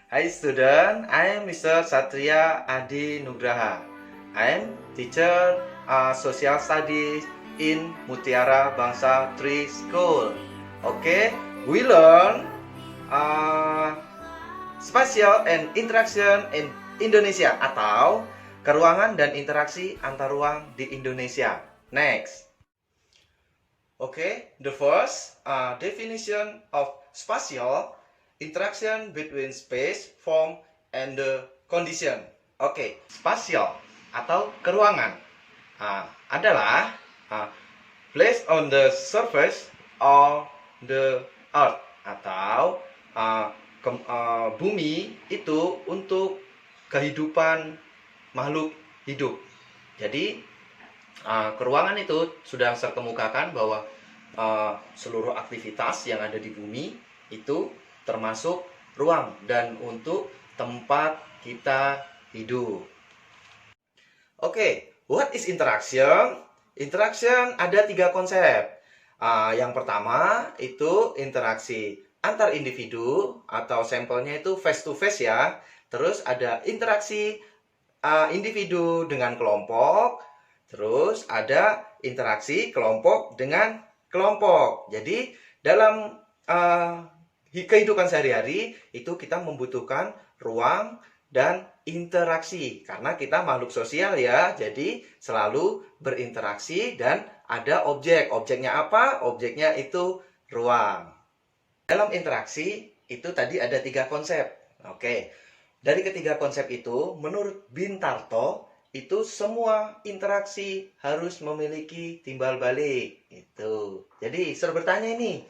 Hi student, I am Mr. Satria Adi Nugraha. I am teacher Social Studies in Mutiara Bangsa Tree School. Okay, we learn uh, spatial and interaction in Indonesia atau keruangan dan interaksi antar ruang di Indonesia. Next. Okay, the first definition of spatial interaction between space, form, and the condition. Oke, spasial atau keruangan adalah place on the surface of the earth atau bumi itu untuk kehidupan makhluk hidup. Jadi keruangan itu sudah saya kemukakan bahwa seluruh aktivitas yang ada di bumi itu termasuk ruang dan untuk tempat kita hidup. Oke, what is interaction? Interaction ada 3 konsep. Yang pertama itu interaksi antar individu atau sampelnya itu face to face ya. Terus ada interaksi individu dengan kelompok. Terus ada interaksi kelompok dengan kelompok. Jadi dalam kehidupan sehari-hari itu kita membutuhkan ruang dan interaksi karena kita makhluk sosial ya. Jadi selalu berinteraksi dan ada objek. Objeknya apa? Objeknya itu ruang. Dalam interaksi itu tadi ada 3 konsep. Oke. Dari ketiga konsep itu menurut Bintarto itu semua interaksi harus memiliki timbal balik itu. Jadi saya bertanya ini,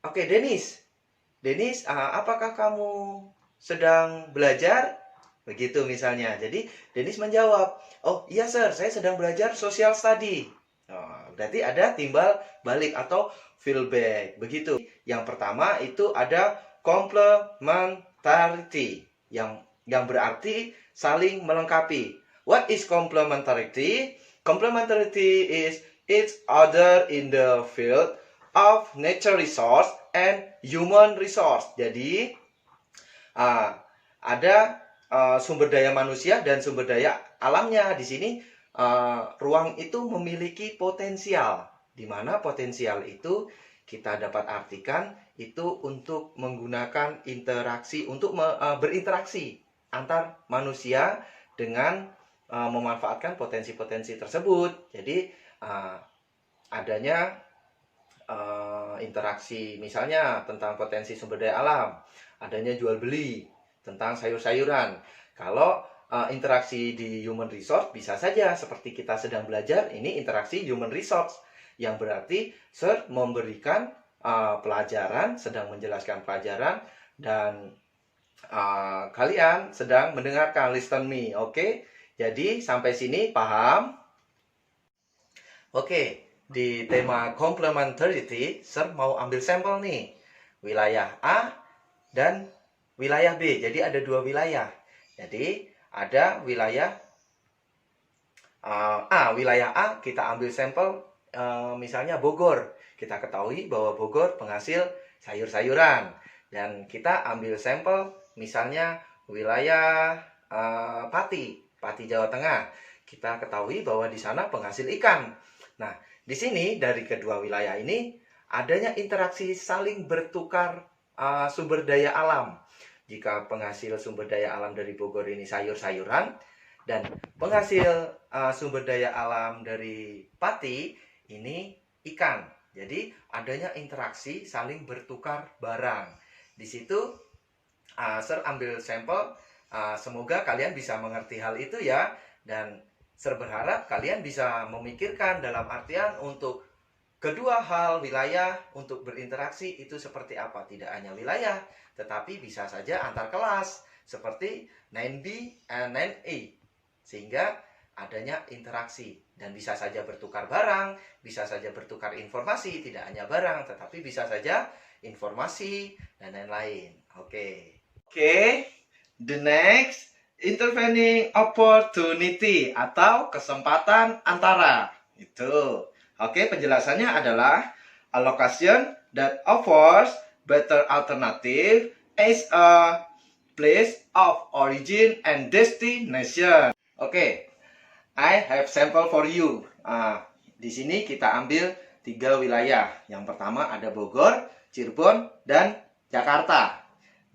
oke, Denis, apakah kamu sedang belajar? Begitu misalnya. Jadi Denis menjawab, oh iya sir, saya sedang belajar social study. Berarti ada timbal balik atau feedback. Begitu. Yang pertama itu ada complementarity yang berarti saling melengkapi. What is complementarity? Complementarity is each other in the field of nature resource and human resource. Jadi ada sumber daya manusia dan sumber daya alamnya. Di sini ruang itu memiliki potensial, di mana potensial itu kita dapat artikan itu untuk menggunakan interaksi, untuk berinteraksi antar manusia dengan memanfaatkan potensi-potensi tersebut. Jadi adanya interaksi misalnya tentang potensi sumber daya alam, adanya jual beli tentang sayur-sayuran. Kalau interaksi di human resource bisa saja seperti kita sedang belajar, ini interaksi human resource yang berarti sir memberikan pelajaran, sedang menjelaskan pelajaran dan kalian sedang mendengarkan, listen me. Oke, jadi sampai sini paham? Oke, di tema complementarity, sir mau ambil sampel nih, wilayah A dan wilayah B. Jadi ada 2 wilayah. Jadi ada wilayah wilayah A kita ambil sampel misalnya Bogor. Kita ketahui bahwa Bogor penghasil sayur-sayuran. Dan kita ambil sampel misalnya wilayah Pati Jawa Tengah. Kita ketahui bahwa di sana penghasil ikan. Nah, di sini dari kedua wilayah ini adanya interaksi saling bertukar sumber daya alam. Jika penghasil sumber daya alam dari Bogor ini sayur-sayuran dan penghasil sumber daya alam dari Pati ini ikan. Jadi adanya interaksi saling bertukar barang. Di situ sir ambil sampel, semoga kalian bisa mengerti hal itu ya, dan sir berharap kalian bisa memikirkan dalam artian untuk kedua hal wilayah untuk berinteraksi itu seperti apa. Tidak hanya wilayah, tetapi bisa saja antar kelas seperti 9B and 9A, sehingga adanya interaksi dan bisa saja bertukar barang, bisa saja bertukar informasi, tidak hanya barang tetapi bisa saja informasi dan lain-lain. Oke, the next intervening opportunity atau kesempatan antara itu. Oke, penjelasannya adalah a location that offers better alternative as a place of origin and destination. Oke, I have sample for you. Di sini kita ambil 3 wilayah. Yang pertama ada Bogor, Cirebon, dan Jakarta.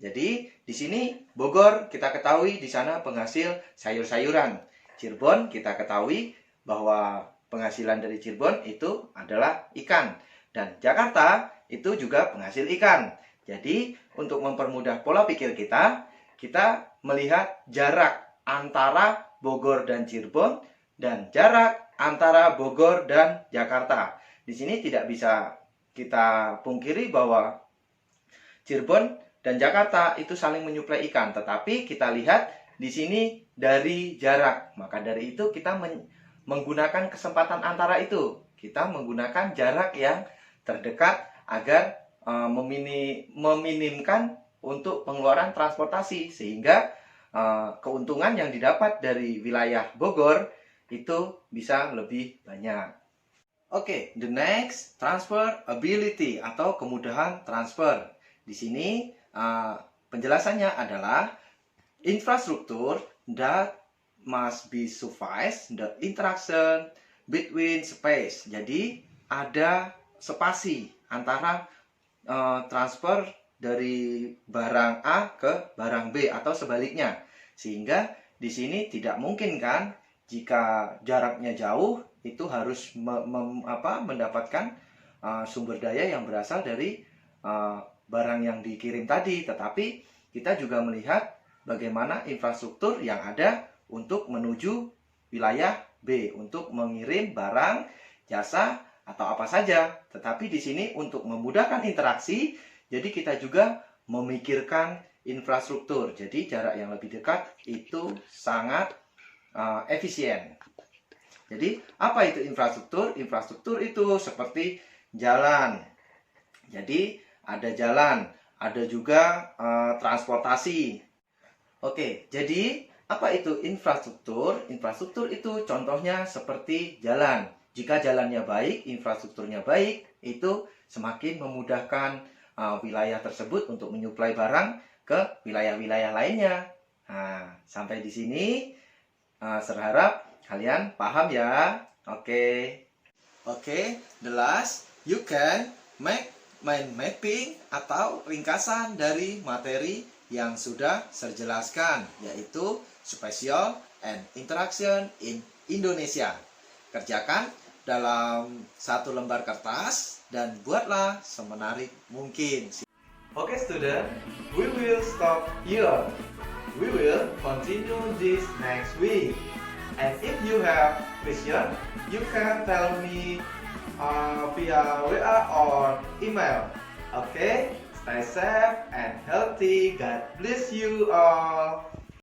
Jadi di sini Bogor kita ketahui di sana penghasil sayur-sayuran. Cirebon kita ketahui bahwa penghasilan dari Cirebon itu adalah ikan. Dan Jakarta itu juga penghasil ikan. Jadi untuk mempermudah pola pikir kita melihat jarak antara Bogor dan Cirebon dan jarak antara Bogor dan Jakarta. Di sini tidak bisa kita pungkiri bahwa Cirebon dan Jakarta itu saling menyuplai ikan, tetapi kita lihat di sini dari jarak. Maka dari itu kita menggunakan kesempatan antara itu. Kita menggunakan jarak yang terdekat agar meminimkan untuk pengeluaran transportasi, sehingga keuntungan yang didapat dari wilayah Bogor itu bisa lebih banyak. Oke, the next, transfer ability atau kemudahan transfer. Di sini penjelasannya adalah infrastruktur that must be suffice the interaction between space. Jadi ada spasi antara transfer dari barang A ke barang B atau sebaliknya. Sehingga di sini tidak mungkin kan jika jaraknya jauh itu harus mendapatkan sumber daya yang berasal dari barang yang dikirim tadi, tetapi kita juga melihat bagaimana infrastruktur yang ada untuk menuju wilayah B untuk mengirim barang, jasa, atau apa saja. Tetapi di sini untuk memudahkan interaksi, jadi kita juga memikirkan infrastruktur. Jadi jarak yang lebih dekat itu sangat efisien. Jadi apa itu infrastruktur? Infrastruktur itu seperti jalan. Jadi ada jalan, ada juga transportasi. Oke, jadi apa itu infrastruktur? Infrastruktur itu contohnya seperti jalan. Jika jalannya baik, infrastrukturnya baik, itu semakin memudahkan wilayah tersebut untuk menyuplai barang ke wilayah-wilayah lainnya. Nah, sampai di sini saya harap kalian paham ya. Oke, the last, you can make mind mapping atau ringkasan dari materi yang sudah saya jelaskan, yaitu spatial and interaction in Indonesia. Kerjakan dalam 1 lembar kertas dan buatlah semenarik mungkin. Okay, student, we will stop here. We will continue this next week. And if you have question, you can tell me via WA or email. Okay, stay safe and healthy. God bless you all.